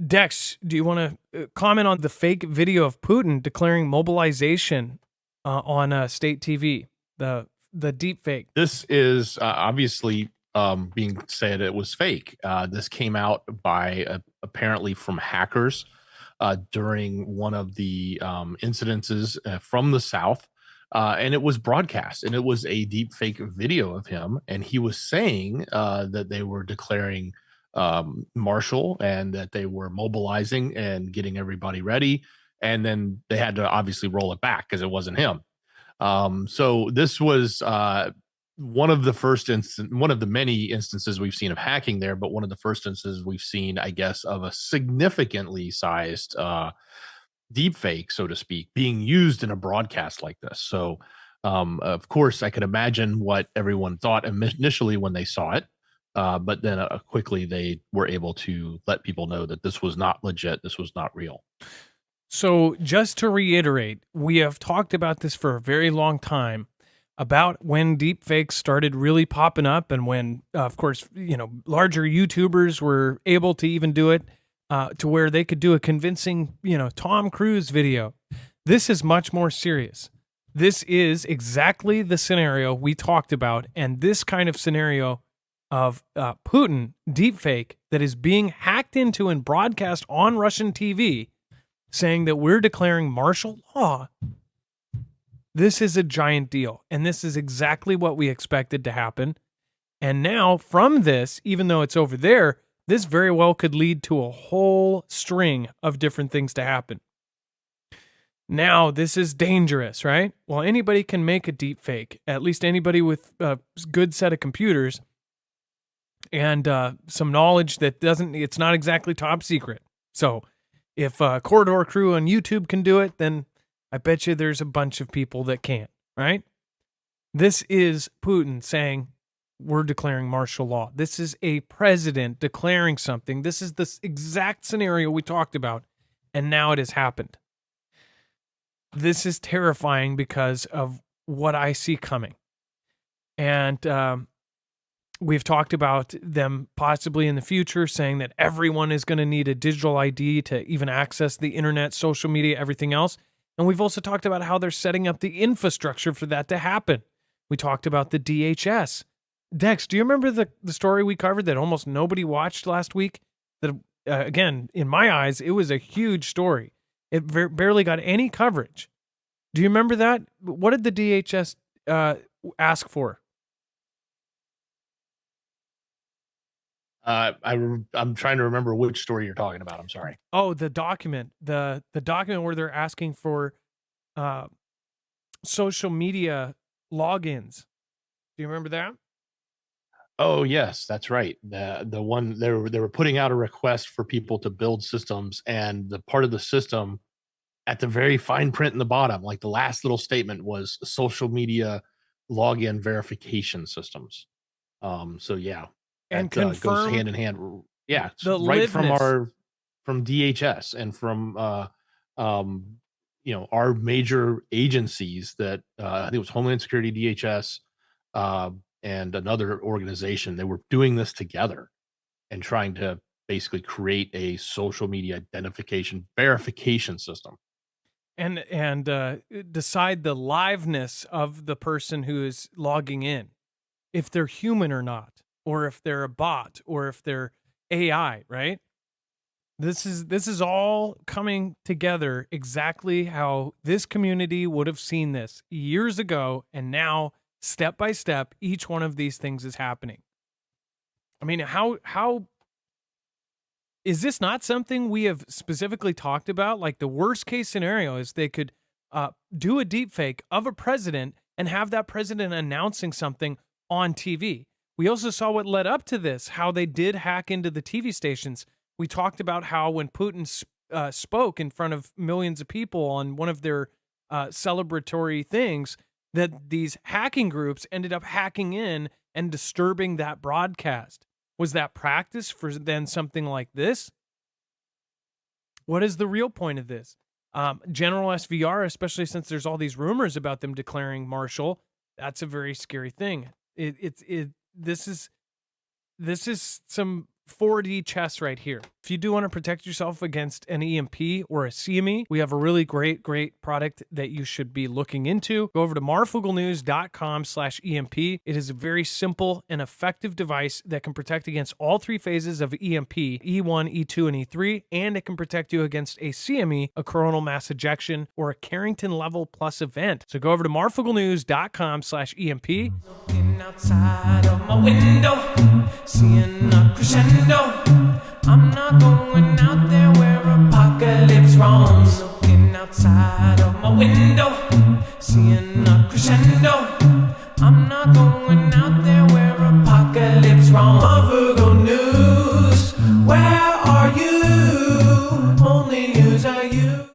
Dex, do you want to comment on the fake video of Putin declaring mobilization on state TV? The deep fake. This is obviously being said it was fake. This came out by apparently from hackers during one of the incidences from the South. And it was broadcast, and it was a deep fake video of him. And he was saying that they were declaring martial and that they were mobilizing and getting everybody ready. And then they had to obviously roll it back because it wasn't him. So this was one of the many instances we've seen of hacking there, but one of the first instances we've seen, I guess, of a significantly sized deep fake, so to speak, being used in a broadcast like this. So, of course, I could imagine what everyone thought initially when they saw it. But then quickly they were able to let people know that this was not legit. This was not real. So just to reiterate, we have talked about this for a very long time about when deepfakes started really popping up and when, of course, larger YouTubers were able to even do it to where they could do a convincing, Tom Cruise video. This is much more serious. This is exactly the scenario we talked about, and this kind of scenario of Putin deepfake that is being hacked into and broadcast on Russian TV saying that we're declaring martial law. This is a giant deal, and this is exactly what we expected to happen. And now from this, even though it's over there, this very well could lead to a whole string of different things to happen. Now, this is dangerous, right? Well, anybody can make a deep fake, at least anybody with a good set of computers and some knowledge that it's not exactly top secret. So if Corridor Crew on YouTube can do it, then I bet you there's a bunch of people that can't, right? This is Putin saying we're declaring martial law. This is a president declaring something. This is the exact scenario we talked about, and now it has happened. This is terrifying because of what I see coming. And we've talked about them possibly in the future saying that everyone is going to need a digital ID to even access the internet, social media, everything else. And we've also talked about how they're setting up the infrastructure for that to happen. We talked about the DHS. Dex, do you remember the story we covered that almost nobody watched last week? That, again, in my eyes, it was a huge story. It barely got any coverage. Do you remember that? What did the DHS ask for? I'm trying to remember which story you're talking about. I'm sorry. Oh, the document, the document where they're asking for social media logins. Do you remember that? Oh yes, that's right. The one they were putting out a request for people to build systems, and the part of the system at the very fine print in the bottom, like the last little statement, was social media login verification systems. So yeah, And that goes hand in hand. Yeah, it's right from DHS and from our major agencies that I think it was Homeland Security, DHS, and another organization. They were doing this together and trying to basically create a social media identification verification system. And decide the liveness of the person who is logging in, if they're human or not, or if they're a bot, or if they're AI, right? This is all coming together exactly how this community would have seen this years ago, and now step by step, each one of these things is happening. I mean, how is this not something we have specifically talked about? Like the worst case scenario is they could do a deep fake of a president and have that president announcing something on TV. We also saw what led up to this, how they did hack into the TV stations. We talked about how when Putin spoke in front of millions of people on one of their celebratory things, that these hacking groups ended up hacking in and disturbing that broadcast. Was that practice for then something like this? What is the real point of this? General SVR, especially since there's all these rumors about them declaring martial, that's a very scary thing. This is some 4D chess right here. If you do want to protect yourself against an EMP or a CME, we have a really great product that you should be looking into. Go over to marfooglenews.com/EMP. It is a very simple and effective device that can protect against all three phases of EMP, E1, E2, and E3, and it can protect you against a CME, a coronal mass ejection, or a Carrington level plus event. So go over to marfooglenews.com/EMP. Looking outside of my window, seeing a crescendo. I'm not going out there where apocalypse roams. Looking outside of my window,